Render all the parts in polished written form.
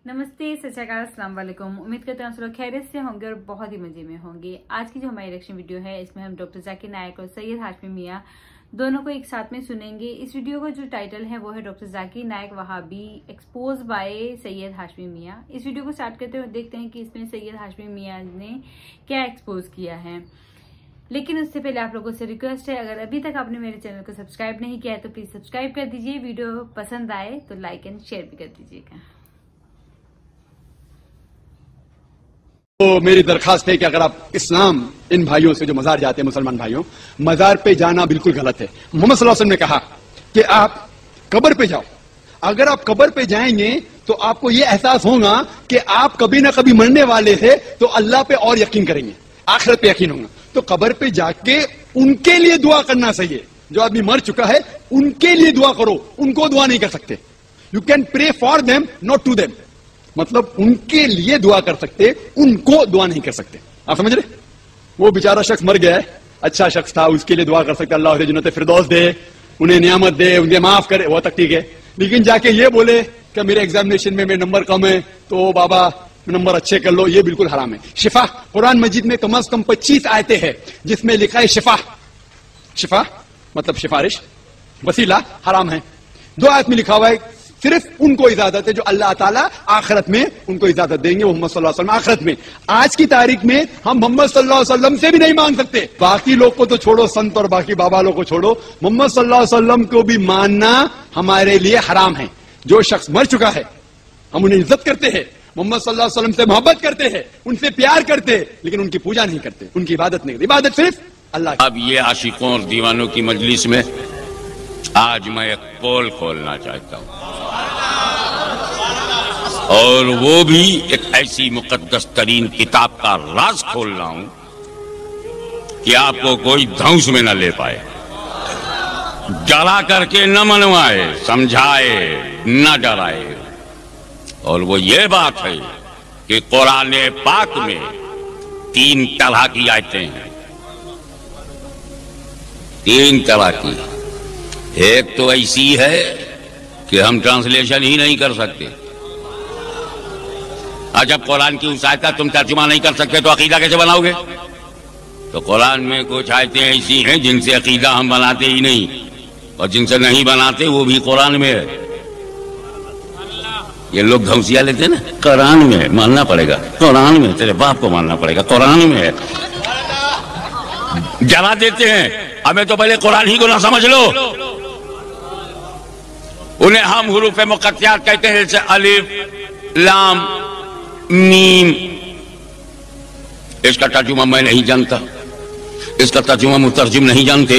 नमस्ते, सत श्री अकाल, अस्सलाम वालेकुम। उम्मीद करते हैं आप लोग खैरियत से होंगे और बहुत ही मजे में होंगे। आज की जो हमारी रिएक्शन वीडियो है इसमें हम डॉक्टर जाकिर नायक और सैयद हाशमी मियाँ दोनों को एक साथ में सुनेंगे। इस वीडियो का जो टाइटल है वो है डॉक्टर जाकिर नायक वहाबी एक्सपोज बाय सैयद हाशमी मियाँ। इस वीडियो को स्टार्ट करते हुए देखते हैं कि इसमें सैयद हाशमी मियाँ ने क्या एक्सपोज किया है। लेकिन उससे पहले आप लोगों से रिक्वेस्ट है, अगर अभी तक आपने मेरे चैनल को सब्सक्राइब नहीं किया है तो प्लीज सब्सक्राइब कर दीजिए। वीडियो पसंद आए तो लाइक एंड शेयर भी कर दीजिएगा। तो मेरी दरखास्त है कि अगर आप इस्लाम इन भाइयों से जो मजार जाते हैं, मुसलमान भाइयों, मजार पे जाना बिल्कुल गलत है। मोहम्मद सल्लल्लाहु अलैहि वसल्लम ने कहा कि आप कब्र पे जाओ। अगर आप कब्र पे जाएंगे तो आपको यह एहसास होगा कि आप कभी ना कभी मरने वाले थे, तो अल्लाह पे और यकीन करेंगे, आखिरत पे यकीन होगा। तो कब्र पे जाके उनके लिए दुआ करना चाहिए। जो आदमी मर चुका है उनके लिए दुआ करो, उनको दुआ नहीं कर सकते। You can pray for them not to them, मतलब उनके लिए दुआ कर सकते, उनको दुआ नहीं कर सकते। आप समझ रहे? वो बेचारा शख्स मर गया है, अच्छा शख्स था, उसके लिए दुआ कर सकते, अल्लाह उसे जन्नत फिरदौस दे, उन्हें नियामत दे, उन्हें माफ करे, वो तक ठीक है। लेकिन जाके ये बोले कि मेरे एग्जामिनेशन में मेरे नंबर कम है तो बाबा नंबर अच्छे कर लो, ये बिल्कुल हराम है। शिफा, कुरान मजीद में कम से कम 25 आयतें हैं जिसमें लिखा है शिफा। शिफा मतलब सिफारिश, वसीला हराम है। 2 आयत में लिखा हुआ है सिर्फ उनको इजाजत है जो अल्लाह ताला आखिरत में उनको इजाजत देंगे, मोहम्मद सल्लल्लाहु अलैहि वसल्लम आखिरत में। आज की तारीख में हम मोहम्मद सल्लल्लाहु अलैहि वसल्लम से भी नहीं मांग सकते। बाकी लोग को तो छोड़ो, संत और बाकी बाबा लोग को छोड़ो, मोहम्मद सल्लल्लाहु अलैहि वसल्लम को भी मानना हमारे लिए हराम है। जो शख्स मर चुका है हम उन्हें इज्जत करते हैं, मोहम्मद सल्लल्लाहु अलैहि वसल्लम से मोहब्बत करते हैं, उनसे प्यार करते हैं, लेकिन उनकी पूजा नहीं करते, उनकी इबादत नहीं करते। इबादत सिर्फ अल्लाह की। अब ये आशिकों और दीवानों की मजलिस में आज मैं एक पोल खोलना चाहता हूं, और वो भी एक ऐसी मुकद्दस तरीन किताब का राज खोल रहा हूं कि आपको कोई धौंस में न ले पाए, डरा करके न मनवाए, समझाए न डराए। और वो ये बात है कि कुरान पाक में 3 तरह की आयतें हैं, 3 तरह की। एक तो ऐसी है कि हम ट्रांसलेशन ही नहीं कर सकते। जब कुरान की उस आयत का तुम तर्जुमा नहीं कर सकते तो अकीदा कैसे बनाओगे? तो कुरान में कुछ आयतें ऐसी हैं जिनसे अकीदा हम बनाते ही नहीं, और जिनसे नहीं बनाते वो भी कुरान में है। ये लोग धौसिया लेते हैं ना, कुरान में है, मानना पड़ेगा, कुरान में, तेरे बाप को मानना पड़ेगा, कुरान में है, जला देते हैं। हमें तो पहले कुरान ही को ना समझ लो। उन्हें हम हुरूफ मुक़त्तियात कहते हैं, जैसे अलिफ लाम मीम। इसका तर्जुमा मैं नहीं जानता, इसका तर्जुमा मुतर्जिम नहीं जानते,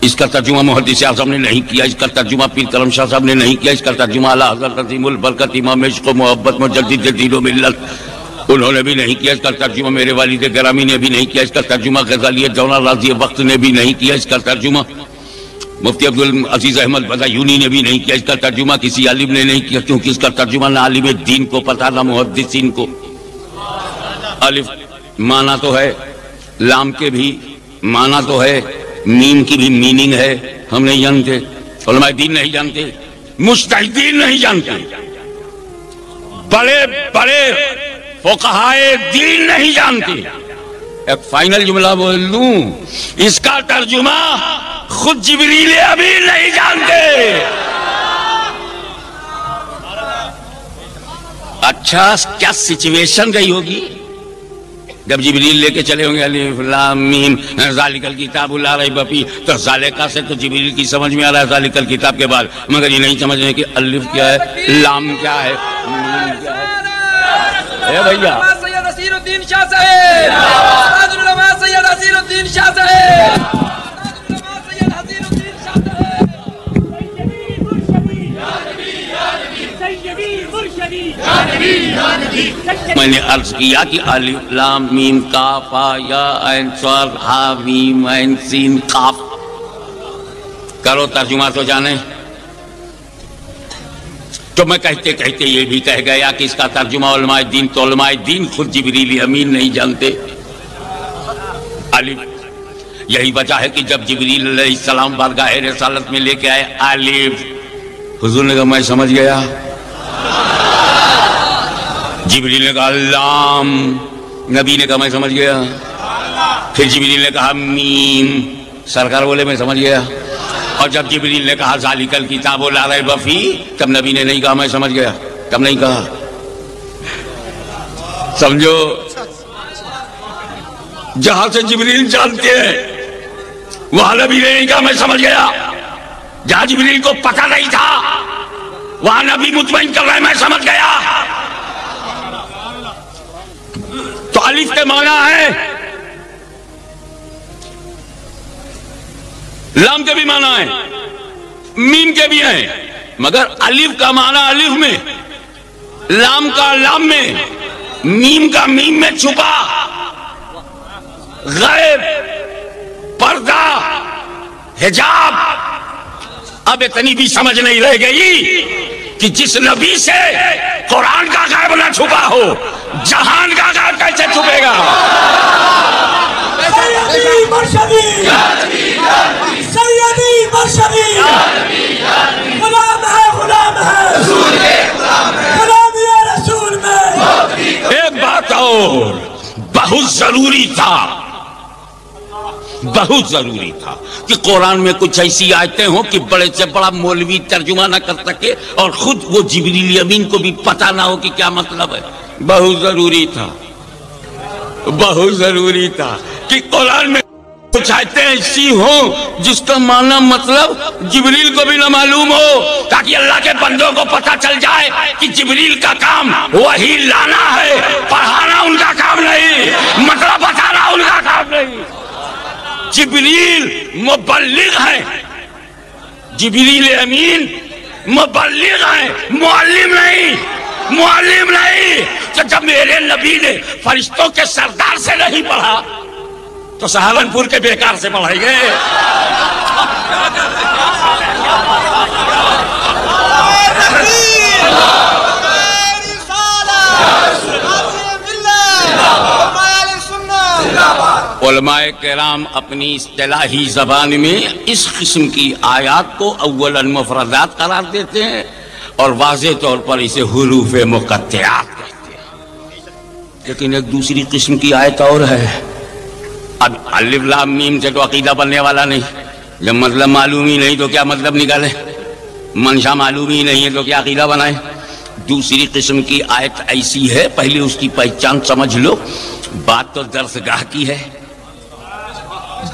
इसका तर्जुमा मुहद्दिस आज़म ने नहीं किया, इसका तर्जुमा पीर करम शाह साहब ने नहीं किया, इसका तर्जुमा आला हज़रत अज़ीमुल बरकत इमाम इश्क़ व मोहब्बत मुजद्दिद दीन व मिल्लत उन्होंने भी नहीं किया, इसका तर्जुमा मेरे वालिद गिरामी ने भी नहीं किया, इसका तर्जुमा ग़ज़ाली दौना राज़ी वक्त ने भी नहीं किया, इसका तर्जुमा मुफ्ती अब्दुल अजीज अहमद बदायूनी ने भी नहीं किया, इसका तर्जुमा किसी आलिम ने नहीं किया, क्योंकि इसका तर्जुमा ना आलिम दीन को पता ना मुहद्दिसीन को। अलिफ माना तो है, लाम के भी माना तो है, मीम की भी मीनिंग है, हम नहीं जानते, उलमाए दीन नहीं जानते, मुज्तहिदीन नहीं जानते, बड़े बड़े फुक़हाए दीन नहीं जानते। एक फाइनल जुमला बोल दूं, इसका तर्जुमा खुद जिब्रील अभी नहीं जानते। अच्छा क्या सिचुएशन गई होगी जब जिब्रील लेके चले होंगे अलिफ लाम मीम ज़ालिकल किताबु ला रैब फीह, तो ज़ालिका से तो जिब्रील की समझ में आ रहा है ज़ालिकल किताब के बाद, मगर ये नहीं समझ रहे कि अलिफ क्या है, लाम क्या है, मीम क्या है। भैया सैयद नसीरुद्दीन शाह साहब, उस्ताद उलमा सैयद नसीरुद्दीन शाह साहब, मैंने अर्ज किया कि अलिफ लाम मीम काफ या ऐन स्वाद हा मीम ऐन सीन काफ, करो तर्जुमा तो जाने। तो मैं कहते कहते ये भी कह गया कि इसका तर्जुमा उलमाए दीन, तो उलमाए दीन खुद जिब्रील अमीन नहीं जानते अलिफ। यही वजह है कि जब जिब्रील अलैहिस्सलाम बारगाह रिसालत में लेके आए अलिफ, हुजूर ने कहा मैं समझ गया, जिबरील ने कहा लाम, नबी ने कहा मैं समझ गया। फिर जिबरील ने कहा मीम, सरकार बोले मैं समझ गया। और जब जिबरील ने कहा ज़ालिकल किताबु ला रैब फीह, तब नबी ने नहीं कहा मैं समझ गया, तब नहीं कहा। समझो, जहां से जिबरील जानते हैं वहां नबी ने नहीं कहा मैं समझ गया। जहां जिबरील को पता नहीं था वहां नबी मुतमईन कर रहा है मैं समझ गया। तो अलिफ के माना है, लाम के भी माना है, मीम के भी हैं, मगर अलिफ का माना अलिफ में, लाम का लाम में, मीम का मीम में छुपा, गैब, पर्दा, हिजाब। अब इतनी भी समझ नहीं रह गई कि जिस नबी से कुरान का गैब ना छुपा हो, जहान का गैब कैसे छुपेगा। सैयदी मर्शदी, सैयदी मर्शदी, गुलाम है गुलाम है रसूल में। एक बात और बहुत जरूरी था, बहुत जरूरी था कि कुरान में कुछ ऐसी आयतें हो कि बड़े से बड़ा मौलवी तर्जुमा ना कर सके और खुद वो जिब्रील अमीन को भी पता ना हो कि क्या मतलब है। बहुत जरूरी था, बहुत जरूरी था कि कुरान में कुछ आयतें ऐसी हो जिसका माना मतलब जिब्रील को भी ना मालूम हो, ताकि अल्लाह के बंदों को पता चल जाए कि जिब्रील का काम वही लाना है, पढ़ाना उनका काम नहीं, मतलब बताना उनका काम नहीं। जिब्रील मुबल्लिग है, जिब्रील अमीन मुबल्लिग है, मुअल्लिम नहीं, मुअल्लिम नहीं। तो जब मेरे नबी ने फरिश्तों के सरदार से नहीं पढ़ा तो सहारनपुर के बेकार से पढ़ाई गए। उलमाए किराम अपनी इस्तिलाही जबान में इस किस्म की आयात को अव्वलन मुफरदात करार देते हैं और वाज़े तौर पर इसे हुरूफ मुक़त्तिआत कहते हैं। लेकिन एक दूसरी किस्म की आयत और है। अब अलिफ लाम मीम से तो अकीदा बनने वाला नहीं, जब मतलब मालूम ही नहीं तो क्या मतलब निकाले, मंशा मालूम ही नहीं है तो क्या अकीदा बनाए। दूसरी किस्म की आयत ऐसी है, पहले उसकी पहचान समझ लो। बात तो दर्सगाह की है,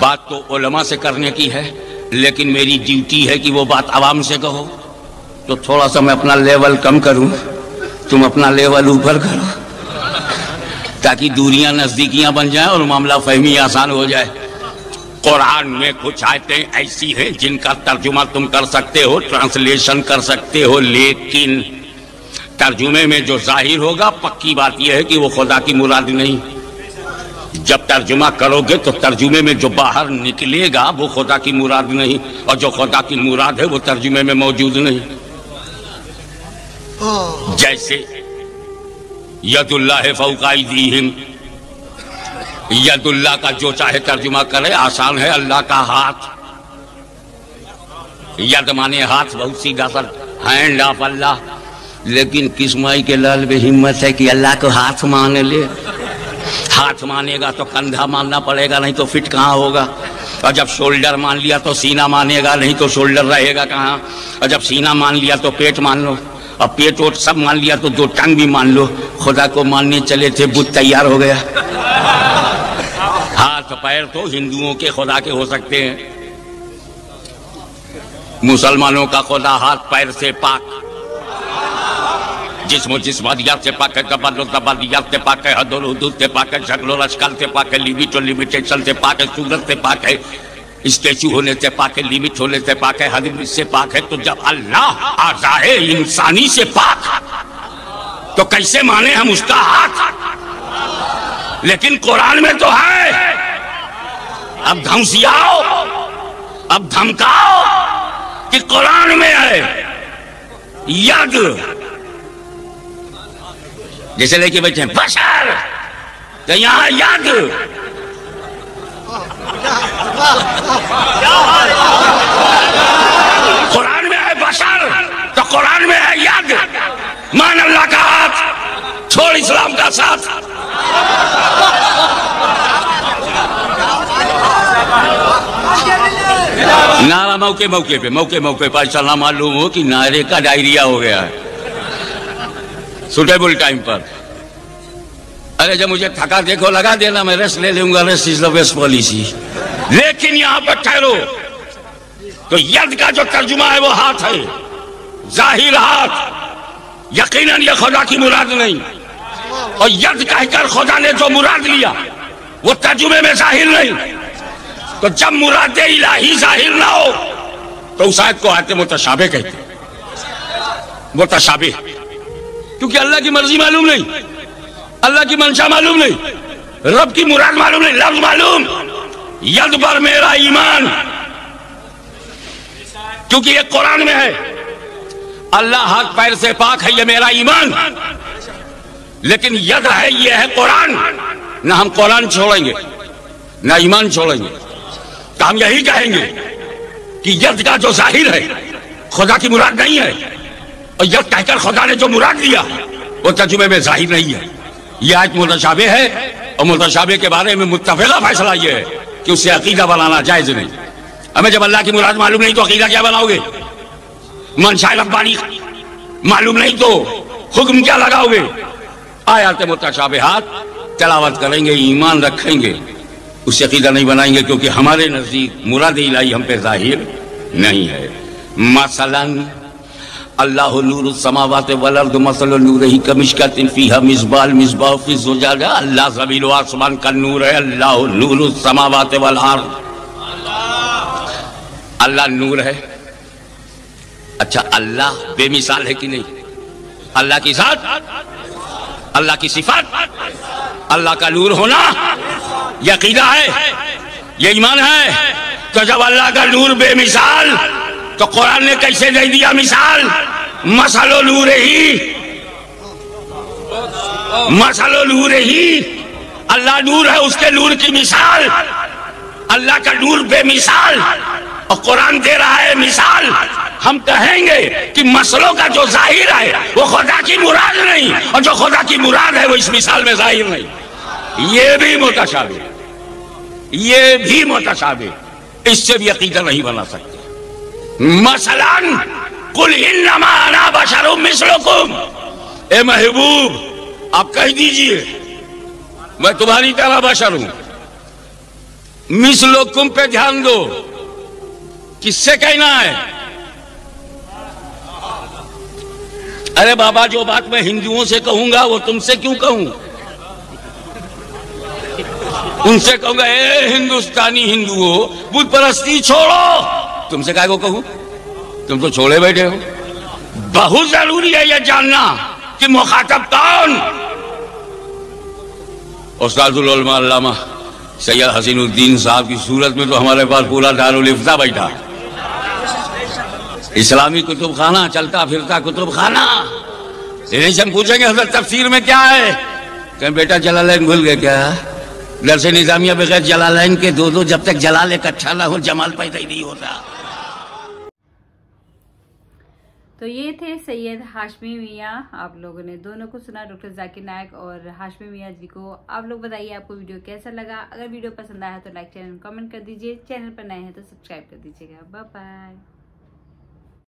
बात तो उलमा से करने की है, लेकिन मेरी ड्यूटी है कि वो बात आवाम से कहो। तो थोड़ा सा मैं अपना लेवल कम करूं, तुम अपना लेवल ऊपर करो, ताकि दूरियां नजदीकियां बन जाएं और मामला फहमी आसान हो जाए। कुरान में कुछ आयतें ऐसी हैं जिनका तर्जुमा तुम कर सकते हो, ट्रांसलेशन कर सकते हो, लेकिन तर्जुमे में जो जाहिर होगा, पक्की बात यह है कि वो खुदा की मुराद नहीं। जब तर्जुमा करोगे तो तर्जुमे में जो बाहर निकलेगा वो खुदा की मुराद नहीं, और जो खुदा की मुराद है वो तर्जुमे में मौजूद नहीं। जैसे यदुल्लाह फौका अयदीहिम, यदुल्लाह का जो चाहे तर्जुमा करे, आसान है, अल्लाह का हाथ। यद माने हाथ, बहुत सीधा सा, हैंड ऑफ अल्लाह। लेकिन किस्माई के लाल में हिम्मत है कि अल्लाह को हाथ मान ले। हाथ मानेगा तो कंधा मानना पड़ेगा, नहीं तो फिट कहाँ होगा। और जब शोल्डर मान लिया तो सीना मानेगा, नहीं तो शोल्डर रहेगा कहाँ। और जब सीना मान लिया तो पेट मान लो, और पेट वोट सब मान लिया तो दो टंग भी मान लो। खुदा को मानने चले थे, बुत तैयार हो गया। हाथ पैर तो हिंदुओं के खुदा के हो सकते हैं, मुसलमानों का खुदा हाथ पैर से पाक, जिस्म जिस्मानियत से पाक है, तबदियत से पाक है, हदुल हुदूद से पाक है, शक्ल अशकाल से पाक है, लिमिट और लिमिटेशन से पाक है, सूरत से पाक है, स्टैचू होने से पाक है, लिमिट होने से पाक है, हद से पाक है। तो जब अल्लाह आज़ाए इंसानी से पाक, तो कैसे माने हम उसका हाथ। लेकिन कुरान में तो है। अब धमसियाओ, अब धमकाओ कि कुरान में है यद, जैसे लेके बैठे हैं बशर, तो यहां यद। कुरान में है बशर तो कुरान में है यद, मान अल्लाह का हाथ। छोड़ इस्लाम का साथ। नारा मौके मौके पर ऐसा ना मालूम हो कि नारे का डायरिया हो गया है सुटेबल टाइम पर। अरे जब मुझे थका देखो लगा देना, मैं रेस्ट ले लूंगा, rest is the best policy. लेकिन यहां पर ठहरो तो यद का जो तर्जुमा है वो हाथ है, जाहिर हाथ। यकीनन ये खुदा की मुराद नहीं, और यद कहकर खुदा ने जो मुराद लिया वो तर्जुमे में जाहिर नहीं। तो जब मुराद इलाही जाहिर ना हो तो उस आयत को आयत मुतशाबे कहते, मुतशाबे, क्योंकि अल्लाह की मर्जी मालूम नहीं, अल्लाह की मंशा मालूम नहीं, रब की मुराद मालूम नहीं। लफ्ज मालूम, यद पर मेरा ईमान, क्योंकि ये कुरान में है, अल्लाह हाथ पैर से पाक है, ये मेरा ईमान। लेकिन यद है, ये है कुरान। ना हम कुरान छोड़ेंगे ना ईमान छोड़ेंगे, तो हम यही कहेंगे कि यद का जो जाहिर है खुदा की मुराद नहीं है, और यद कहकर खुदा ने जो मुराद दिया वो तर्जुमे में जाहिर नहीं है। यह आयत मुतशाबे है, और मुतशाबे के बारे में मुत्तफिका फैसला यह है कि उससे अकीदा बनाना जायज नहीं। हमें जब अल्लाह की मुराद मालूम नहीं तो अकीदा क्या बनाओगे? मंशा रब्बानी मालूम नहीं तो हुक्म क्या लगाओगे? आयत मुतशाबिहात तिलावत करेंगे, ईमान रखेंगे, उससे अकीदा नहीं बनाएंगे, क्योंकि हमारे नजदीक मुराद इलाही हम पे जाहिर नहीं है। मसलन अल्लाहु नूरु समावाति वल अर्द मसलु नूरिही कमिशकातिन फीहा मिस्बाह मिस्बाह फी ज़ुजाजा। अल्लाह ज़मीन व आसमान का नूर है। अल्लाहु नूरु समावाति वल अर्द, अल्लाह नूर है। अच्छा, अल्लाह बेमिसाल है कि नहीं? अल्लाह की जात, अल्लाह की सिफात, अल्लाह का नूर होना ये अकीदा है, ये ईमान है। तो जब अल्लाह का नूर बेमिसाल, तो कुरान ने कैसे दे दिया मिसाल? मसलो नूरिही, मसलो नूरिही, अल्लाह नूर है, उसके नूर की मिसाल। अल्लाह का नूर बेमिसाल और कुरान दे रहा है मिसाल। हम कहेंगे कि मसलों का जो जाहिर है वो खुदा की मुराद नहीं, और जो खुदा की मुराद है वो इस मिसाल में जाहिर नहीं। ये भी मुतशाबे, ये भी मुतशाबे, इससे भी अकीदा नहीं बना सकते। मसलन कुल इन्नमा अना बशरुम मिस्लुकुम, ए महबूब आप कह दीजिए मैं तुम्हारी तरह बशर हूं। मिस्लुकुम पे ध्यान दो, किससे कहना है? अरे बाबा, जो बात मैं हिंदुओं से कहूंगा वो तुमसे क्यों कहूं? उनसे कहूंगा ए हिंदुस्तानी हिंदुओं, बुत परस्ती छोड़ो। तुमसे क्या को कहूं? तुम तो छोड़े बैठे हो। बहुत जरूरी है यह जानना कि मुखातब कौन। उस्तादुल उलमा अल्लामा सैयद हसीनुद्दीन साहब की सूरत में तो हमारे पास पूरा दारुल इफ्ता बैठा, इस्लामी कुतुब खाना, चलता फिरता कुतुब खाना। इन्हीं से हम पूछेंगे हज़रत तफसीर में क्या है? कहीं बेटा जलालैन भूल गए क्या? दरसे निजामिया बगैर जलालैन के दो जब तक जलाल इकट्ठा ना हो जमाल पैदा ही नहीं होता। तो ये थे सैयद हाशमी मियाँ। आप लोगों ने दोनों को सुना, डॉक्टर जाकिर नायक और हाशमी मियाँ जी को। आप लोग बताइए आपको वीडियो कैसा लगा। अगर वीडियो पसंद आया तो लाइक, चैनल कमेंट कर दीजिए। चैनल पर नए हैं तो सब्सक्राइब कर दीजिएगा। Bye bye.